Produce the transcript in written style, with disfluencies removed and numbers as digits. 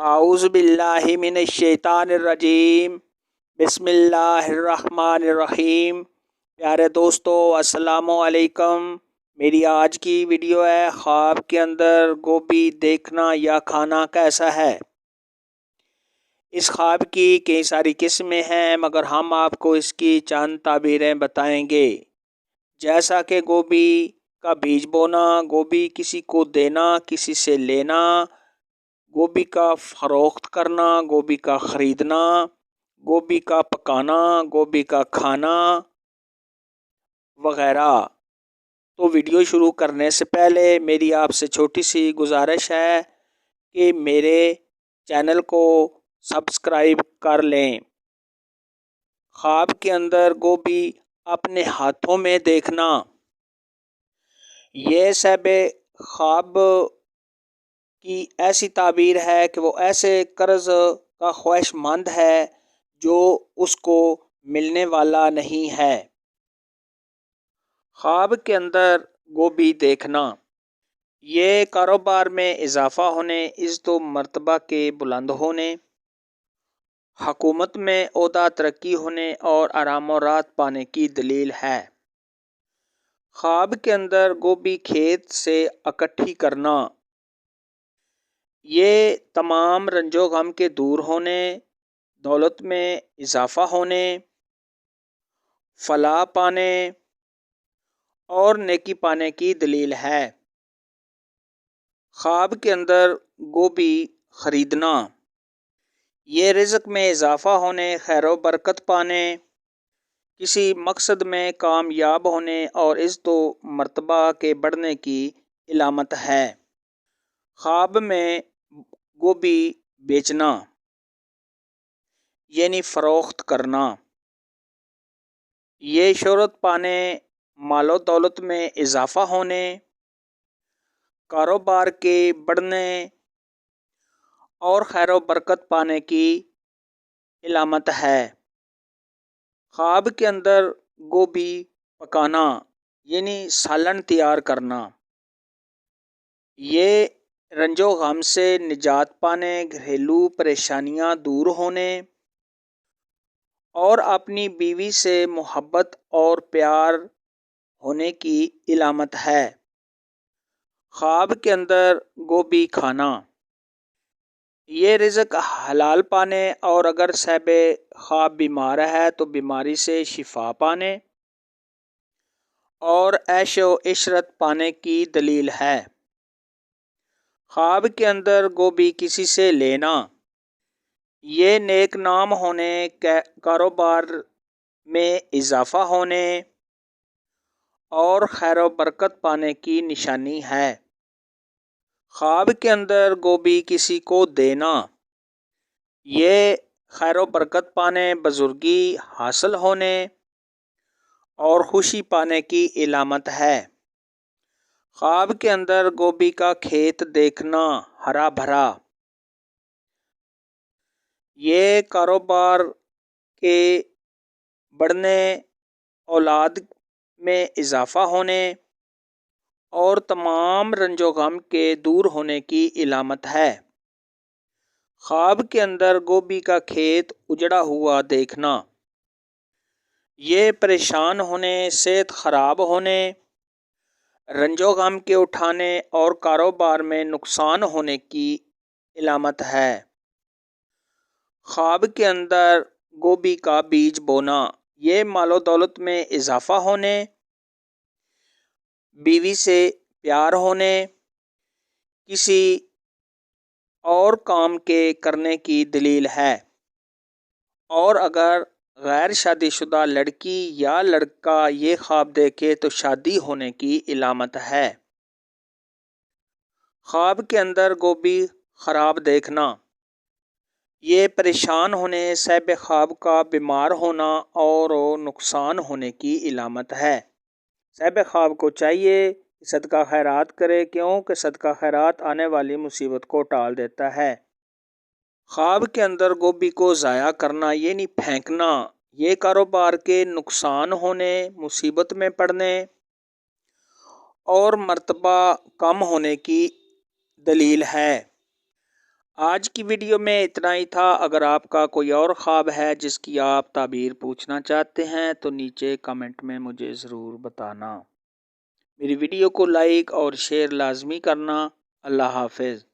اعوذ باللہ من الشیطان الرجیم بسم اللہ الرحمن الرحیم۔ پیارے دوستو السلام علیکم۔ میری آج کی ویڈیو ہے خواب کے اندر گوبھی دیکھنا یا کھانا کیسا ہے۔ اس خواب کی کئی ساری قسمیں ہیں مگر ہم آپ کو اس کی چند تعبیریں بتائیں گے، جیسا کہ گوبھی کا بیج بونا، گوبھی کسی کو دینا، کسی سے لینا، گوبھی کا فروخت کرنا، گوبھی کا خریدنا، گوبھی کا پکانا، گوبھی کا کھانا وغیرہ۔ تو ویڈیو شروع کرنے سے پہلے میری آپ سے چھوٹی سی گزارش ہے کہ میرے چینل کو سبسکرائب کر لیں۔ خواب کے اندر گوبھی اپنے ہاتھوں میں دیکھنا، یہ صاحب خواب کی ایسی تعبیر ہے کہ وہ ایسے قرض کا خواہش مند ہے جو اس کو ملنے والا نہیں ہے۔ خواب کے اندر گوبھی دیکھنا، یہ کاروبار میں اضافہ ہونے، عزت و مرتبہ کے بلند ہونے، حکومت میں عہدہ ترقی ہونے اور آرام و راحت پانے کی دلیل ہے۔ خواب کے اندر گوبھی کھیت سے اکٹھی کرنا، یہ تمام رنج و غم کے دور ہونے، دولت میں اضافہ ہونے، فلاح پانے اور نیکی پانے کی دلیل ہے۔ خواب کے اندر گوبھی خریدنا، یہ رزق میں اضافہ ہونے، خیر و برکت پانے، کسی مقصد میں کامیاب ہونے اور عزت و مرتبہ کے بڑھنے کی علامت ہے۔ خواب میں گوبھی بیچنا یعنی فروخت کرنا، یہ شہرت پانے، مال و دولت میں اضافہ ہونے، کاروبار کے بڑھنے اور خیر و برکت پانے کی علامت ہے۔ خواب کے اندر گوبھی پکانا یعنی سالن تیار کرنا، یہ رنج و غم سے نجات پانے، گھریلو پریشانیاں دور ہونے اور اپنی بیوی سے محبت اور پیار ہونے کی علامت ہے۔ خواب کے اندر گوبھی کھانا، یہ رزق حلال پانے اور اگر صاحب خواب بیمار ہے تو بیماری سے شفا پانے اور عیش و عشرت پانے کی دلیل ہے۔ خواب کے اندر گوبھی کسی سے لینا، یہ نیک نام ہونے، کاروبار میں اضافہ ہونے اور خیر و برکت پانے کی نشانی ہے۔ خواب کے اندر گوبھی کسی کو دینا، یہ خیر و برکت پانے، بزرگی حاصل ہونے اور خوشی پانے کی علامت ہے۔ خواب کے اندر گوبھی کا کھیت دیکھنا ہرا بھرا، یہ کاروبار کے بڑھنے، اولاد میں اضافہ ہونے اور تمام رنج و غم کے دور ہونے کی علامت ہے۔ خواب کے اندر گوبھی کا کھیت اجڑا ہوا دیکھنا، یہ پریشان ہونے، صحت خراب ہونے، رنج و غم کے اٹھانے اور کاروبار میں نقصان ہونے کی علامت ہے۔ خواب کے اندر گوبھی کا بیج بونا، یہ مال و دولت میں اضافہ ہونے، بیوی سے پیار ہونے، کسی اور کام کے کرنے کی دلیل ہے اور اگر غیر شادی شدہ لڑکی یا لڑکا یہ خواب دیکھے تو شادی ہونے کی علامت ہے۔ خواب کے اندر گوبھی خراب دیکھنا، یہ پریشان ہونے، صاحب خواب کا بیمار ہونا اور نقصان ہونے کی علامت ہے۔ صاحب خواب کو چاہیے کہ صدقہ خیرات کرے، کیونکہ صدقہ خیرات آنے والی مصیبت کو ٹال دیتا ہے۔ خواب کے اندر گوبھی کو ضائع کرنا یعنی پھینکنا، یہ کاروبار کے نقصان ہونے، مصیبت میں پڑنے اور مرتبہ کم ہونے کی دلیل ہے۔ آج کی ویڈیو میں اتنا ہی تھا۔ اگر آپ کا کوئی اور خواب ہے جس کی آپ تعبیر پوچھنا چاہتے ہیں تو نیچے کمنٹ میں مجھے ضرور بتانا۔ میری ویڈیو کو لائک اور شیئر لازمی کرنا۔ اللہ حافظ۔